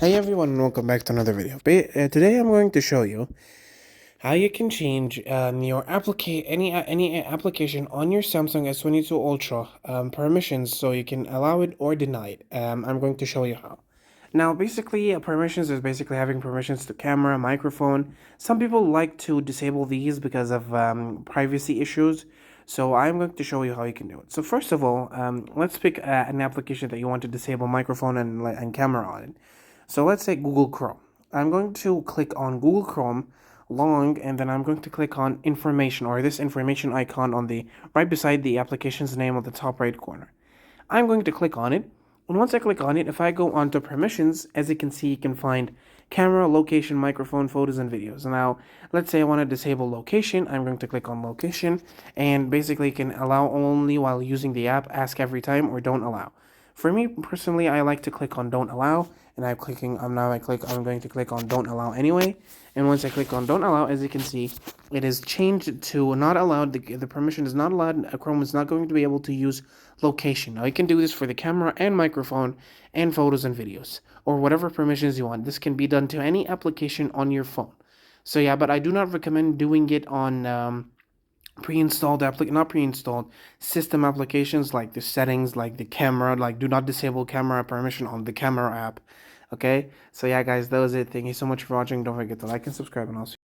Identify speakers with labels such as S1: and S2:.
S1: Hey everyone, and welcome back to another video. Today I'm going to show you how you can change your any application on your Samsung S22 Ultra permissions so you can allow it or deny it. I'm going to show you how. Now, basically, permissions is basically having permissions to camera, microphone. Some people like to disable these because of privacy issues. So I'm going to show you how you can do it. So first of all, let's pick an application that you want to disable microphone and camera on it. So let's say Google Chrome. I'm going to click on Google Chrome long, and then I'm going to click on information, or this information icon on the right beside the application's name on the top right corner. I'm going to click on it, and once I click on it, if I go onto permissions, as you can see, you can find camera, location, microphone, photos, and videos. Now, let's say I want to disable location. I'm going to click on location, and basically you can allow only while using the app, ask every time, or don't allow. For me personally, I like to click on don't allow, and I'm going to click on don't allow anyway. And once I click on don't allow, as you can see, it is changed to not allowed. The permission is not allowed. Chrome is not going to be able to use location. Now you can do this for the camera and microphone and photos and videos, or whatever permissions you want. This can be done to any application on your phone. So yeah, but I do not recommend doing it on not pre-installed system applications like the settings, like the camera, like do not disable camera permission on the camera app. Okay, so yeah guys, that was it. Thank you so much for watching. Don't forget to like and subscribe, and I'll see you